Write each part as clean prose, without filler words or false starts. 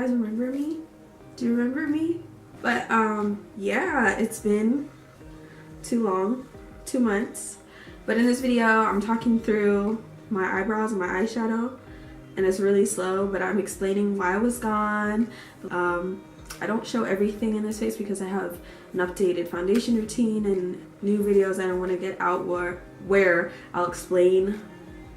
guys remember me? Do you remember me? But yeah, it's been too long, 2 months. But in this video, I'm talking through my eyebrows and my eyeshadow, and it's really slow, but I'm explaining why I was gone. I don't show everything in this face because I have an updated foundation routine and new videos I don't want to get out where I'll explain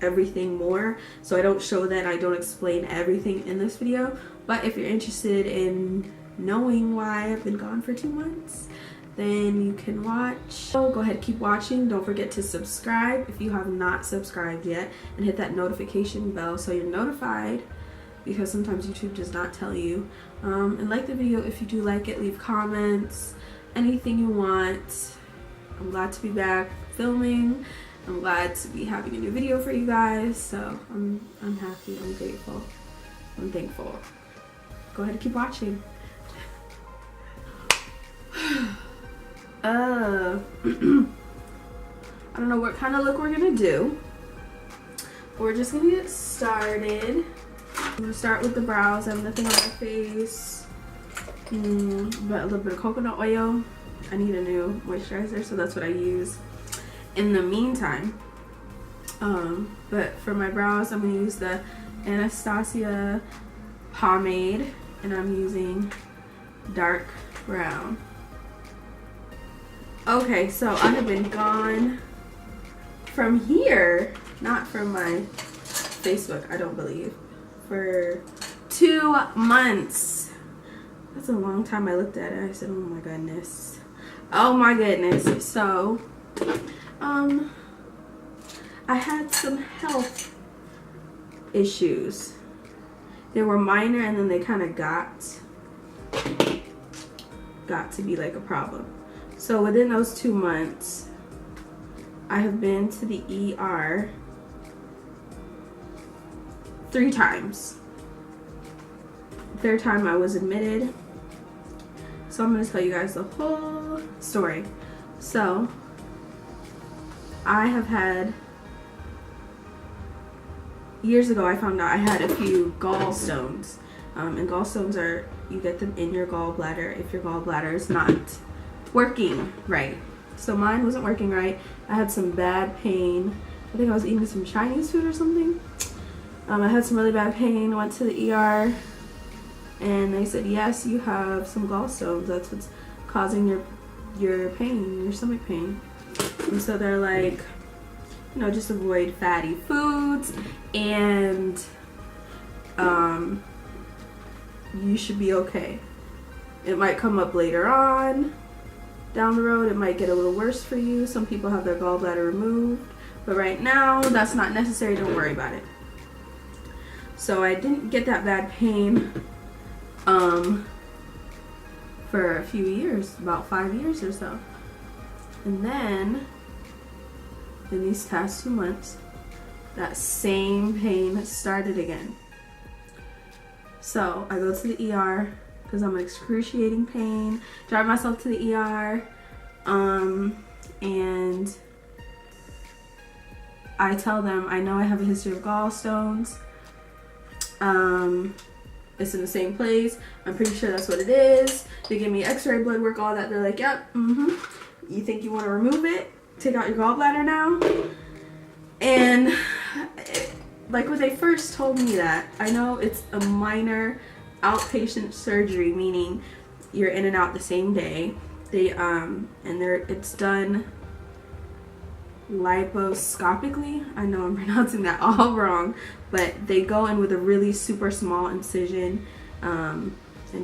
everything more. So I don't show that, I don't explain everything in this video. But if you're interested in knowing why I've been gone for 2 months, then you can watch. So go ahead, keep watching. Don't forget to subscribe if you have not subscribed yet, and hit that notification bell so you're notified, because sometimes YouTube does not tell you. And like the video if you do like it. Leave comments, anything you want. I'm glad to be back filming. I'm glad to be having a new video for you guys. So I'm happy, I'm grateful, I'm thankful. Go ahead and keep watching. I don't know what kind of look we're gonna do. We're just gonna get started. I'm gonna start with the brows. I have nothing on my face but a little bit of coconut oil. I need a new moisturizer, so that's what I use in the meantime. But for my brows, I'm gonna use the Anastasia pomade, and I'm using dark brown. Okay, so I have been gone from here, not from my Facebook, I don't believe, for 2 months. That's a long time. I looked at it, I said, oh my goodness. Oh my goodness. So, I had some health issues. They were minor, and then they kind of got to be like a problem. So within those 2 months, I have been to the ER 3 times. Third time I was admitted. So I'm going to tell you guys the whole story. So I have had, years ago I found out I had a few gallstones. And gallstones are, you get them in your gallbladder if your gallbladder is not working right. So mine wasn't working right. I had some bad pain. I think I was eating some Chinese food or something. I had some really bad pain. Went to the ER, and they said, yes, you have some gallstones. That's what's causing your pain, your stomach pain. And so they're like, you know, just avoid fatty foods, and you should be okay. It might come up later on down the road. It might get a little worse for you. Some people have their gallbladder removed, but right now that's not necessary. Don't worry about it. So I didn't get that bad pain for a few years, about 5 years or so. And then in these past 2 months, that same pain started again. So I go to the ER because I'm in excruciating pain. Drive myself to the ER, and I tell them I know I have a history of gallstones. It's in the same place. I'm pretty sure that's what it is. They give me x-ray, blood work, all that. They're like, yep, you think you want to remove it? Take out your gallbladder now? And like when they first told me that, I know it's a minor outpatient surgery, meaning you're in and out the same day. They it's done liposcopically. I know I'm pronouncing that all wrong, but they go in with a really super small incision and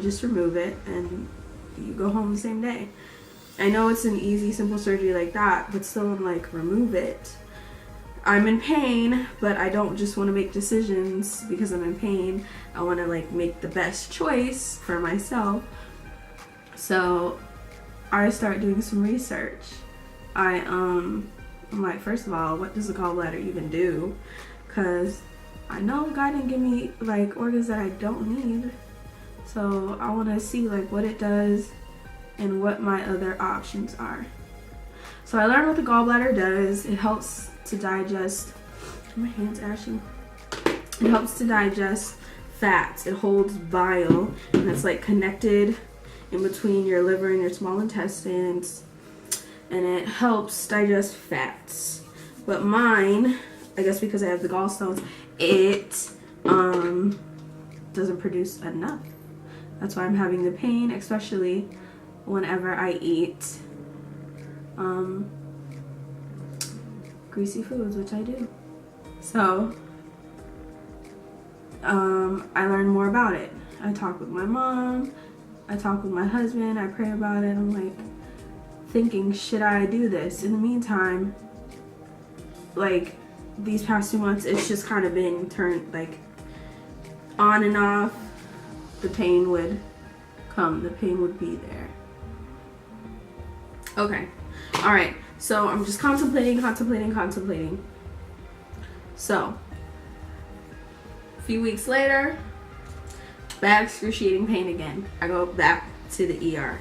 just remove it, and you go home the same day. I know it's an easy, simple surgery like that, but still, I'm like, remove it. I'm in pain, but I don't just want to make decisions because I'm in pain. I want to like make the best choice for myself. So I start doing some research. I'm like, first of all, what does the gallbladder even do? Because I know God didn't give me like organs that I don't need. So I want to see like what it does and what my other options are. So I learned what the gallbladder does. It helps to digest, my hand's ashy. It helps to digest fats. It holds bile, and it's like connected in between your liver and your small intestines, and it helps digest fats. But mine, I guess because I have the gallstones, it doesn't produce enough. That's why I'm having the pain, especially whenever I eat greasy foods, which I do. So I learned more about it. I talked with my mom, I talked with my husband, I pray about it. I'm like thinking, should I do this? In the meantime, like these past 2 months, it's just kind of been turned like on and off. The pain would come, the pain would be there. Okay, all right, so I'm just contemplating. So a few weeks later, bad excruciating pain again. I go back to the ER.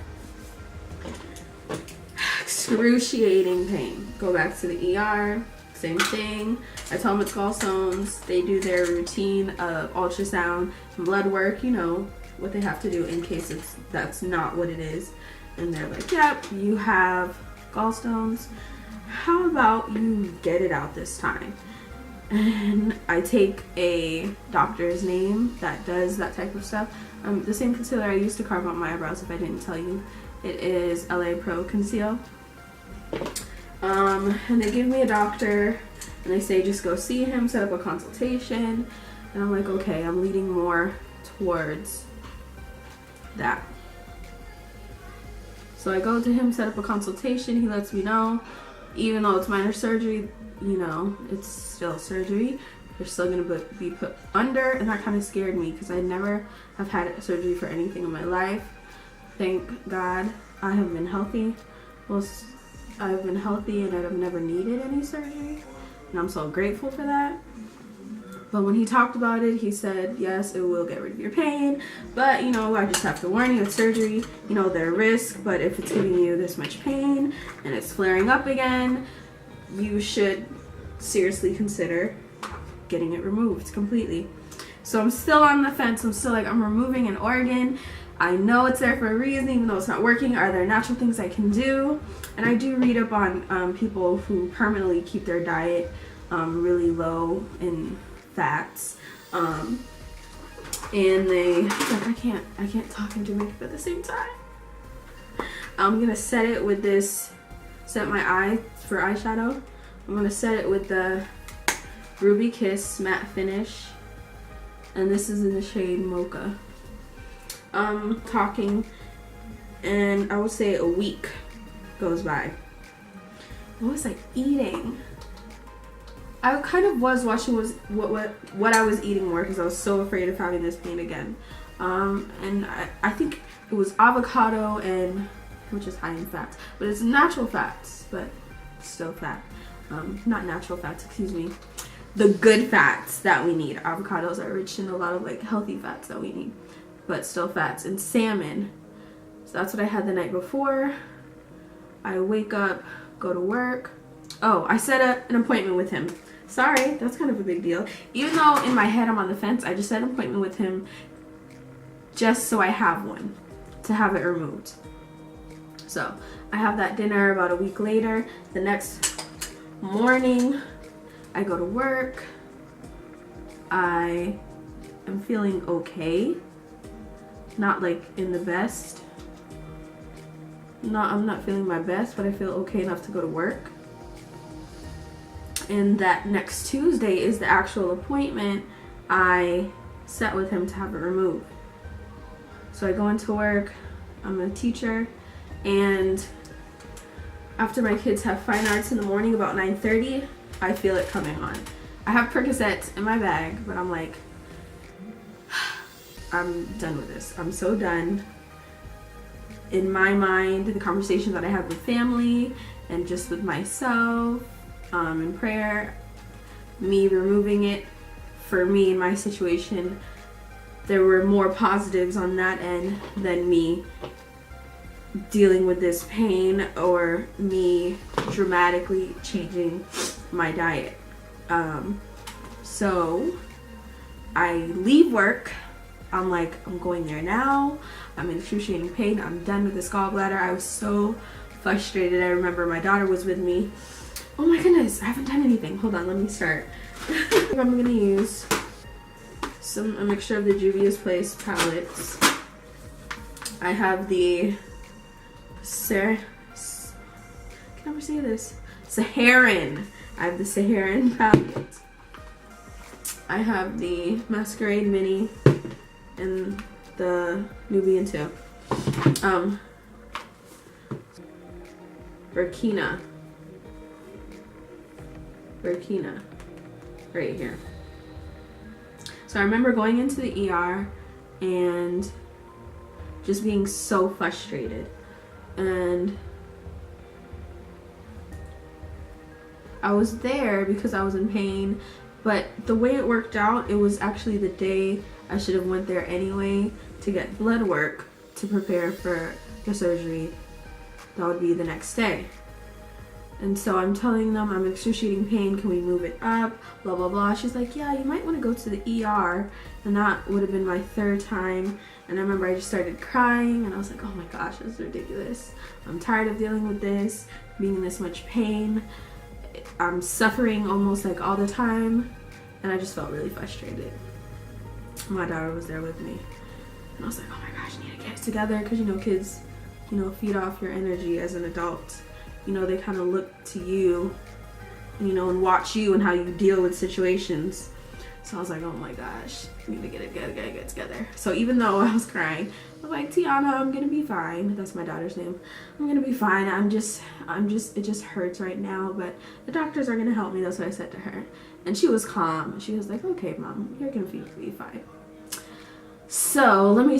Excruciating pain. Go back to the ER. Same thing. I tell them it's gallstones. They do their routine of ultrasound and blood work. You know what they have to do in case that's not what it is. And they're like, yep, you have gallstones. How about you get it out this time? And I take a doctor's name that does that type of stuff. The same concealer I used to carve out my eyebrows, if I didn't tell you. It is LA Pro Conceal. And they give me a doctor, and they say just go see him, set up a consultation. And I'm like, okay, I'm leaning more towards that. So I go to him, set up a consultation. He lets me know, even though it's minor surgery, you know, it's still surgery. They're still gonna be put under, and that kind of scared me because I never have had surgery for anything in my life. Thank God I have been healthy. Well, I've been healthy and I've never needed any surgery, and I'm so grateful for that. But when he talked about it, he said, yes, it will get rid of your pain, but you know, I just have to warn you, it's surgery, you know, there are risks, but if it's giving you this much pain and it's flaring up again, you should seriously consider getting it removed completely. So I'm still on the fence. I'm still like, I'm removing an organ. I know it's there for a reason, even though it's not working. Are there natural things I can do? And I do read up on people who permanently keep their diet really low in fats, and they like, I can't talk and do makeup at the same time. I'm gonna set it with this, set my eye for eyeshadow. I'm gonna set it with the Ruby Kiss matte finish, and this is in the shade Mocha. Talking, and I would say a week goes by. What was I eating? I kind of was watching what I was eating more because I was so afraid of having this pain again. And I think it was avocado, and which is high in fats, but it's natural fats, but still fat. Not natural fats, excuse me. The good fats that we need. Avocados are rich in a lot of like healthy fats that we need, but still fats. And salmon. So that's what I had the night before. I wake up, go to work. Oh, I set an appointment with him. Sorry, that's kind of a big deal. Even though in my head I'm on the fence, I just set an appointment with him just so I have one to have it removed. So I have that dinner about a week later. The next morning, I go to work. I am feeling okay. Not like in the best. I'm not feeling my best, but I feel okay enough to go to work. And that next Tuesday is the actual appointment I set with him to have it removed. So I go into work. I'm a teacher, and after my kids have fine arts in the morning about 9:30, I feel it coming on. I have Percocets in my bag, but I'm like, I'm done with this. I'm so done. In my mind, the conversations that I have with family and just with myself, in prayer, me removing it, for me in my situation, there were more positives on that end than me dealing with this pain or me dramatically changing my diet. So I leave work. I'm like, I'm going there now. I'm in excruciating pain. I'm done with this gallbladder. I was so frustrated. I remember my daughter was with me. Oh my goodness, I haven't done anything. Hold on, let me start. I'm gonna use a mixture of the Juvias Place palettes. I have the can I never say this? Saharan. I have the Saharan palette. I have the Masquerade Mini and the Nubian too. Burkina right here. So I remember going into the ER and just being so frustrated, and I was there because I was in pain, but the way it worked out, it was actually the day I should have went there anyway to get blood work to prepare for the surgery. That would be the next day. And so I'm telling them I'm in excruciating pain, can we move it up, blah blah blah. She's like, yeah, you might want to go to the ER. And that would have been my third time. And I remember I just started crying and I was like, oh my gosh, this is ridiculous. I'm tired of dealing with this, being in this much pain. I'm suffering almost like all the time. And I just felt really frustrated. My daughter was there with me. And I was like, oh my gosh, I need to get it together. Because, you know, kids, you know, feed off your energy as an adult. You know, they kind of look to you, you know, and watch you and how you deal with situations. So I was like, oh my gosh, I need to get it together. So even though I was crying, I was like, Tiana, I'm gonna be fine. That's my daughter's name. I'm gonna be fine. It just hurts right now, but the doctors are gonna help me. That's what I said to her. And she was calm. She was like, okay, mom, you're gonna be fine. So let me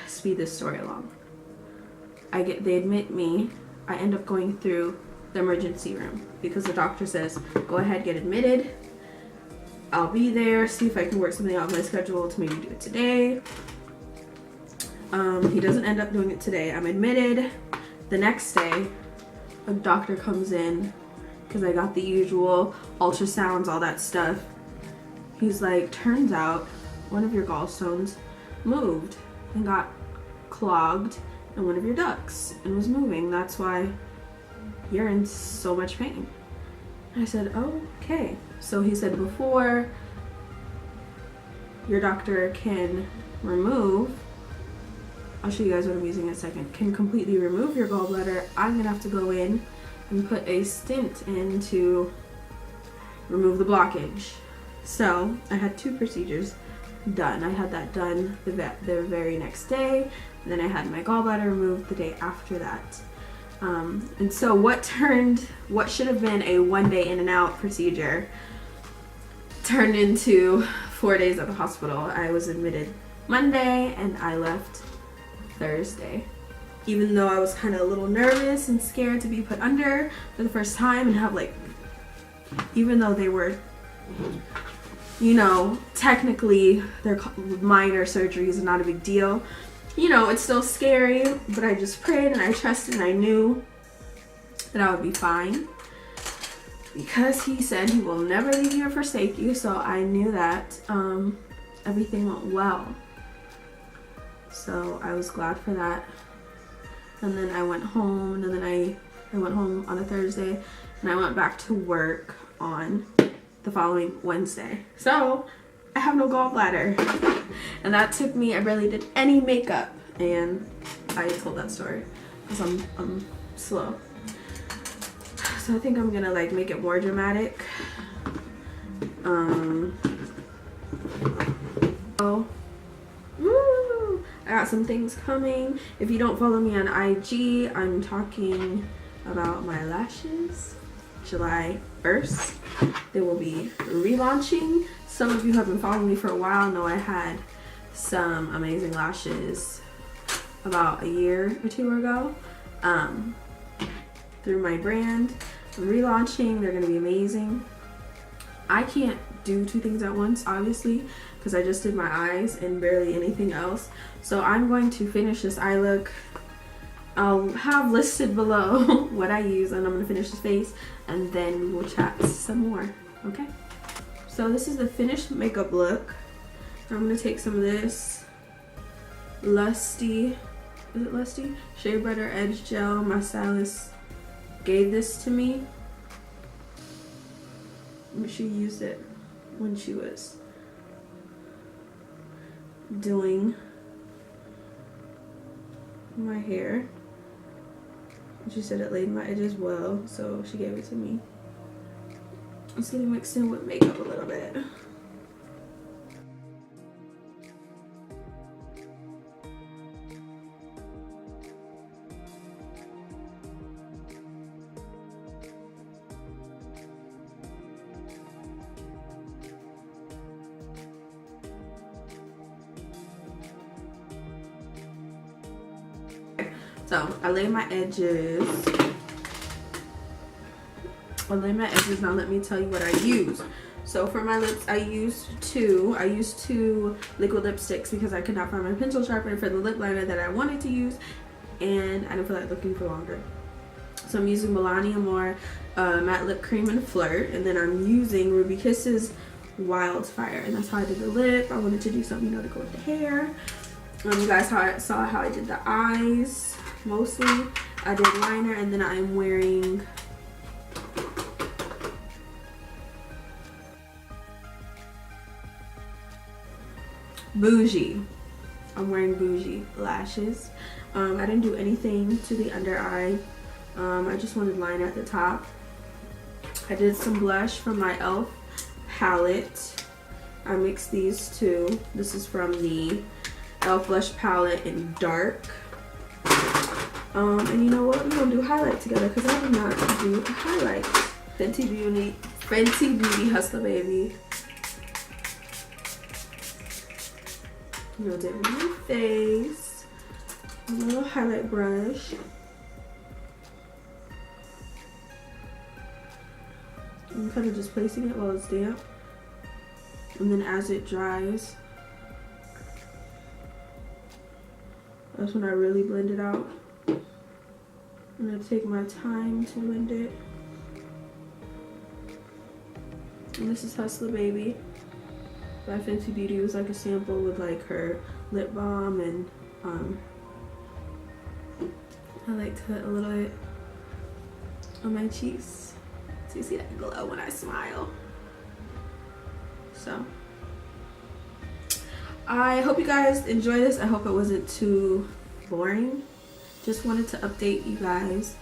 speed this story along. They admit me. I end up going through the emergency room because the doctor says, go ahead, get admitted. I'll be there, see if I can work something out of my schedule to maybe do it today. He doesn't end up doing it today. I'm admitted. The next day, a doctor comes in because I got the usual ultrasounds, all that stuff. He's like, turns out one of your gallstones moved and got clogged in one of your ducts and was moving. That's why you're in so much pain. I said, oh, okay. So he said, before your doctor can remove, I'll show you guys what I'm using in a second, can completely remove your gallbladder, I'm gonna have to go in and put a stent in to remove the blockage. So I had 2 procedures done. I had that done the very next day, and then I had my gallbladder removed the day after that. And so what should have been a 1-day in and out procedure turned into 4 days at the hospital. I was admitted Monday and I left Thursday. Even though I was kind of a little nervous and scared to be put under for the first time and have like, even though they were, you know, technically they're minor surgeries and not a big deal, you know, it's still scary, but I just prayed and I trusted and I knew that I would be fine because he said he will never leave you or forsake you. So I knew that everything went well. So I was glad for that. And then I went home, and then I went home on a Thursday, and I went back to work on the following Wednesday. So I have no gallbladder. And that took me, I barely did any makeup, and I told that story because I'm slow. So I think I'm gonna like make it more dramatic. Woo! I got some things coming. If you don't follow me on IG, I'm talking about my lashes. July 1st, they will be relaunching. Some of you have been following me for a while know I had some amazing lashes about a year or 2 ago through my brand. I'm relaunching. They're going to be amazing. I can't do 2 things at once, obviously, because I just did my eyes and barely anything else. So I'm going to finish this eye look. I'll have listed below what I use, and I'm going to finish the face, and then we will chat some more, okay? So this is the finished makeup look. I'm gonna take some of this Lusty, is it Lusty? Shea Butter Edge Gel. My stylist gave this to me. She used it when she was doing my hair. She said it laid my edges well, so she gave it to me. It's getting mixed in with makeup a little bit. So I lay my edges. Now let me tell you what I use. So for my lips, I used two liquid lipsticks because I could not find my pencil sharpener for the lip liner that I wanted to use, and I didn't feel like looking for longer. So I'm using Melania Moore Matte Lip Cream and Flirt, and then I'm using Ruby Kisses Wildfire, and that's how I did the lip. I wanted to do something, you know, to go with the hair. You guys saw how I did the eyes. Mostly I did liner, and then I'm wearing Bougie. I'm wearing Bougie lashes. I didn't do anything to the under eye. I just wanted liner at the top. I did some blush from my e.l.f. palette. I mixed these two. This is from the e.l.f. blush palette in dark. And you know what? We're gonna do highlight together because I did not do a highlight. Fenty Beauty Hustla Baby. I'm gonna dip in my face. A little highlight brush. I'm kind of just placing it while it's damp. And then as it dries, that's when I really blend it out. I'm gonna take my time to blend it. And this is Hustla Baby by Fenty Beauty. It was like a sample with like her lip balm, and I like to put a little bit on my cheeks so you see that glow when I smile. So I hope you guys enjoy this. I hope it wasn't too boring. Just wanted to update you guys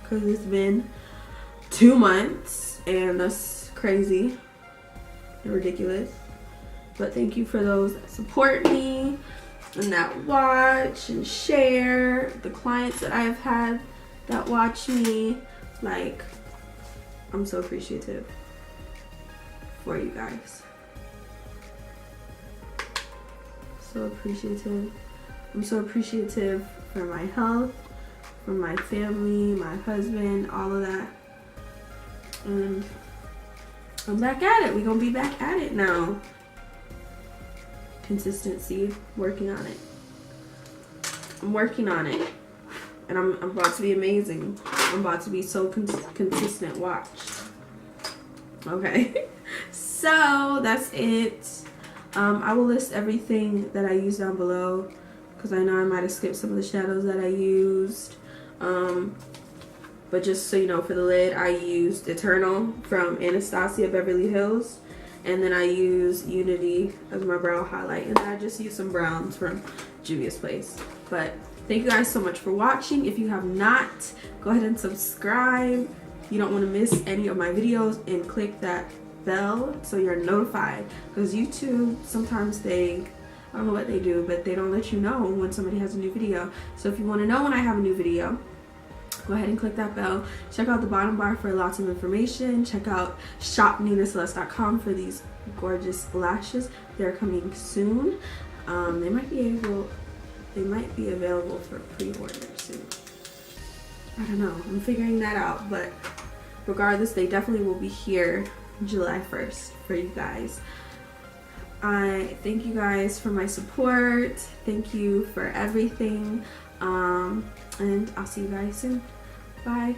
because it's been 2 months and that's crazy and ridiculous. But thank you for those that support me and that watch and share. The clients that I have had that watch me, like, I'm so appreciative for you guys. So appreciative. I'm so appreciative for my health, for my family, my husband, all of that. And I'm back at it. We're gonna be back at it now. Consistency, working on it. I'm working on it. And I'm about to be amazing. I'm about to be so consistent. Watch. Okay. So that's it. I will list everything that I used down below because I know I might have skipped some of the shadows that I used. But just so you know, for the lid, I used Eternal from Anastasia Beverly Hills. And then I used Unity as my brow highlight. And then I just used some browns from Juvias Place. But thank you guys so much for watching. If you have not, go ahead and subscribe. You don't want to miss any of my videos, and click that bell so you're notified. Because YouTube, sometimes I don't know what they do, but they don't let you know when somebody has a new video. So if you want to know when I have a new video, go ahead and click that bell. Check out the bottom bar for lots of information. Check out shopninaceleste.com for these gorgeous lashes. They're coming soon. They might be available for pre-order soon. I don't know. I'm figuring that out, but regardless, they definitely will be here July 1st for you guys. I thank you guys for my support. Thank you for everything. And I'll see you guys soon. Bye.